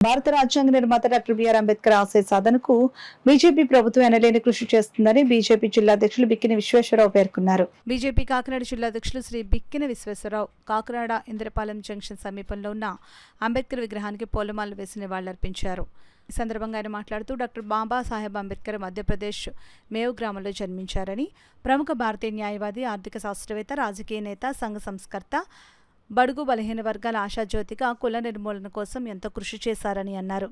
భారత రాజ్యాంగ నిర్మాత డాక్టర్ బిఆర్ అంబేద్కర్ ఆశయ సాధనకు బీజేపీ ప్రభుత్వం ఎనలేని కృషి చేస్తుందని బీజేపీ జిల్లా అధ్యక్షులు బిక్కిన విశ్వేశ్వరరావు పేర్కొన్నారు. బీజేపీ కాకినాడ జిల్లా అధ్యక్షులు శ్రీ బిక్కిన విశ్వేశ్వరరావు కాకినాడ ఇంద్రపాలెం జంక్షన్ సమీపంలో ఉన్న అంబేద్కర్ విగ్రహానికి పూలమాలలు వేసి నివాళులర్పించారు. ఈ సందర్భంగా ఆయన మాట్లాడుతూ డాక్టర్ బాబాసాహెబ్ అంబేద్కర్ మధ్యప్రదేశ్ మేవ్ గ్రామంలో జన్మించారని, ప్రముఖ భారతీయ న్యాయవాది, ఆర్థిక శాస్త్రవేత్త, రాజకీయ నేత, సంఘ సంస్కర్త, బడుగు బలహీన వర్గాల ఆశాజ్యోతిగా కుల నిర్మూలన కోసం ఎంతో కృషి చేశారని అన్నారు.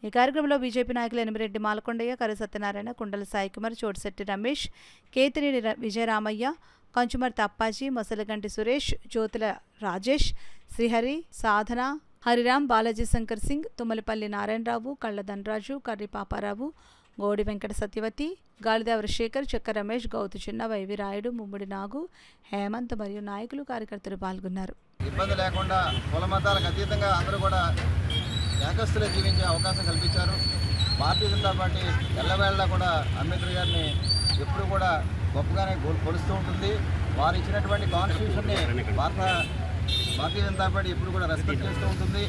ఈ కార్యక్రమంలో బీజేపీ నాయకులు ఎనిమిరెడ్డి మాలకొండయ్య, కరి సత్యనారాయణ, కుండల సాయికుమార్, చోటిశెట్టి రమేష్, కేతినేని విజయరామయ్య, కంచుమర్తి అప్పాజీ, మొసలగంటి సురేష్, జ్యోతుల రాజేష్, శ్రీహరి, సాధన, హరిరామ్, బాలాజీ శంకర్ సింగ్, తుమ్మలపల్లి నారాయణరావు, కళ్ళ ధనరాజు, కర్రి పాపారావు, గోడి వెంకట సత్యవతి, గాలిదేవర శేఖర్, చెక్క రమేష్, గౌతు చిన్న, వైవి రాయుడు, ముమ్మిడి నాగు, హేమంత్ మరియు నాయకులు, కార్యకర్తలు పాల్గొన్నారు. ఇబ్బంది లేకుండా కుల మతాలకు అతీతంగా అందరూ కూడా ఏకస్తులే జీవించే అవకాశం కల్పించారు. భారతీయ జనతా పార్టీ ఎల్లవేళలా కూడా అంబేద్కర్ గారిని ఎప్పుడు కూడా గొప్పగానే కొలుస్తూ ఉంటుంది. వారు ఇచ్చినటువంటి కాన్స్టిట్యూషన్ని భారతీయ జనతా పార్టీ ఇప్పుడు కూడా రెస్పెక్ట్ చేస్తూ ఉంటుంది.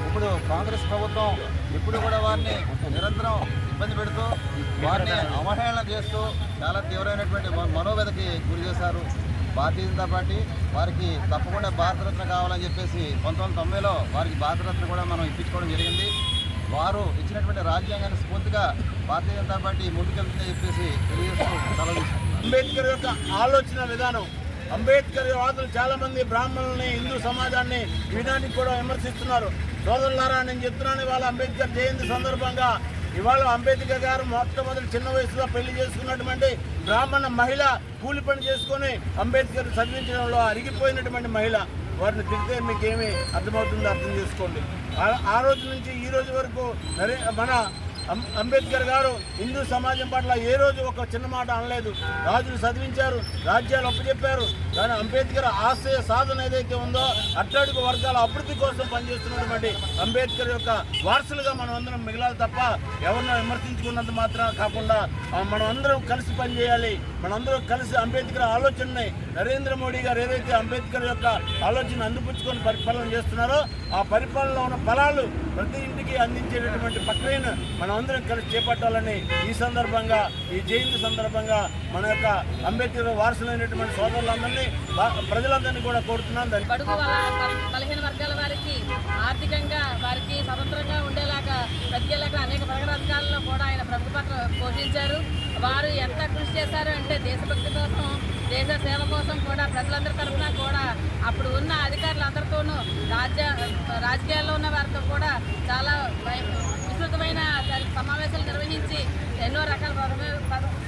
ఇప్పుడు కాంగ్రెస్ ప్రభుత్వం ఇప్పుడు కూడా వారిని నిరంతరం ఇబ్బంది పెడుతూ వారిని అవహేళన చేస్తూ చాలా తీవ్రమైనటువంటి మనోవేదకి గురి చేశారు. భారతీయ జనతా పార్టీ వారికి తప్పకుండా భారతరత్న కావాలని చెప్పేసి 1990లో వారికి భారతరత్న కూడా మనం ఇప్పించుకోవడం జరిగింది. వారు ఇచ్చినటువంటి రాజ్యాంగాన్ని స్ఫూర్తిగా భారతీయ జనతా పార్టీ ముందుకెళ్తుందని చెప్పేసి తెలియజేస్తూ అంబేద్కర్ యొక్క ఆలోచన విధానం, అంబేద్కర్ వాదులు చాలామంది బ్రాహ్మణుల్ని, హిందూ సమాజాన్ని విధానికి కూడా విమర్శిస్తున్నారు. సోదరులారా, నేను చెప్తున్నాను, ఇవాళ అంబేద్కర్ జయంతి సందర్భంగా ఇవాళ అంబేద్కర్ గారు మొట్టమొదటి చిన్న వయసులో పెళ్లి చేసుకున్నటువంటి బ్రాహ్మణ మహిళ కూలి పని చేసుకొని అంబేద్కర్ చదివించడంలో అరిగిపోయినటువంటి మహిళ. వారిని తిరిగితే మీకేమీ అర్థమవుతుందో అర్థం చేసుకోండి. ఆ రోజు నుంచి ఈ రోజు వరకు మన అంబేద్కర్ గారు హిందూ సమాజం పట్ల ఏ రోజు ఒక చిన్న మాట అనలేదు. రాజులు చదివించారు, రాజ్యాలు అప్పచెప్పారు. కానీ అంబేద్కర్ ఆశయ సాధన ఏదైతే ఉందో అట్టడుగు వర్గాల అభివృద్ధి కోసం పనిచేస్తున్నటువంటి అంబేద్కర్ యొక్క వారసులుగా మనం అందరం మిగలాలి తప్ప ఎవరినో విమర్శించుకున్నంత మాత్రం కాకుండా మనం అందరం కలిసి పనిచేయాలి. మనందరం కలిసి అంబేద్కర్ ఆలోచనని నరేంద్ర మోడీ గారు ఏదైతే అంబేద్కర్ యొక్క ఆలోచన అందిపుచ్చుకొని పరిపాలన చేస్తున్నారో ఆ పరిపాలనలో ఉన్న ఫలాలు ప్రతి ఇంటికి అందించేటటువంటి ప్రక్రియను మనం అందరం కలిసి చేపట్టాలని ఈ సందర్భంగా, ఈ జయంతి సందర్భంగా మన యొక్క అంబేద్కర్ వారసులైనటువంటి సోదరులందరినీ, ప్రజలందరినీ కూడా కోరుతున్నాను. బడుగు బలహీన వర్గాల వారికి ఆర్థికంగా వారికి స్వతంత్రంగా ఉండేలాగా ప్రతికేలాగా అనేక పథకాలలో కూడా ఆయన ప్రముఖ పాత్ర పోషించారు. వారు ఎంత కృషి చేశారు అంటే దేశభక్తి కోసం, దేశ సేవ కోసం కూడా ప్రజలందరి తరఫున కూడా అప్పుడు ఉన్న అధికారులందరితోనూ రాజకీయాల్లో ఉన్న వారితో కూడా చాలా విస్తృతమైన సమావేశాలు నిర్వహించి ఎన్నో రకాల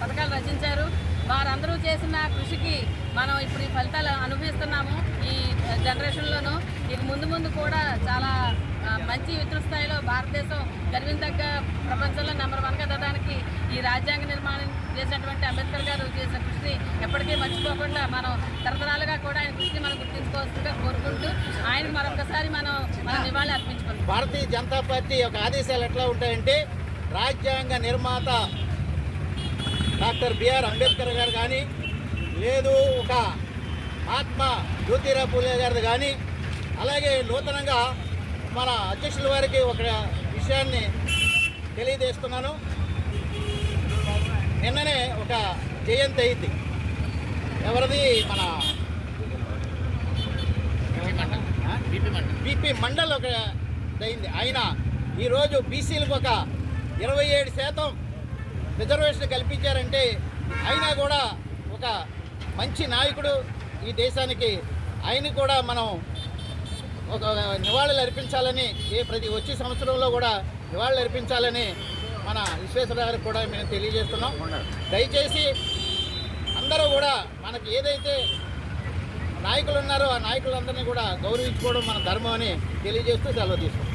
పథకాలు రచించారు. వారందరూ చేసిన కృషికి మనం ఇప్పుడు ఈ ఫలితాలు అనుభవిస్తున్నాము. ఈ జనరేషన్లోనూ ఇది ముందు కూడా చాలా మంచి విస్తృత స్థాయిలో భారతదేశం గర్వించదగ్గ ప్రపంచంలో నెంబర్ 1గా ఎదగడానికి ఈ రాజ్యాంగ నిర్మాణం చేసినటువంటి అంబేద్కర్ గారు చేసిన కృషిని ఎప్పటికీ మర్చిపోకుండా మనం తరతరాలుగా కూడా ఆయన కృషిని మనం గుర్తించుకోవాల్సిందిగా కోరుకుంటూ ఆయనకు మరొకసారి మనం నివాళి అర్పించుకుంటాం. భారతీయ జనతా పార్టీ యొక్క ఆదేశాలు ఎట్లా ఉంటాయంటే, రాజ్యాంగ నిర్మాత డాక్టర్ బిఆర్ అంబేద్కర్ గారు కానీ, లేదు ఒక మహాత్మా జ్యోతిరావు పూలే గారిది కానీ, అలాగే నూతనంగా మన అధ్యక్షుల వారికి ఒక విషయాన్ని తెలియజేస్తున్నాను. నిన్ననే ఒక జయంతి అయింది. ఎవరిది? మన బీపీ మండల్ ఒక అయింది. ఆయన ఈరోజు బీసీలకు ఒక 27% రిజర్వేషన్ కల్పించారంటే అయినా కూడా ఒక మంచి నాయకుడు ఈ దేశానికి. ఆయన కూడా మనం ఒక నివాళులు అర్పించాలని, వచ్చే సంవత్సరంలో కూడా నివాళులు అర్పించాలని మన విశ్వేశ్వర గారికి కూడా మేము తెలియజేస్తున్నాం. దయచేసి అందరూ కూడా మనకి ఏదైతే నాయకులు ఉన్నారో ఆ నాయకులందరినీ కూడా గౌరవించుకోవడం మన ధర్మం అని తెలియజేస్తూ సెలవు తీసుకుంటాం.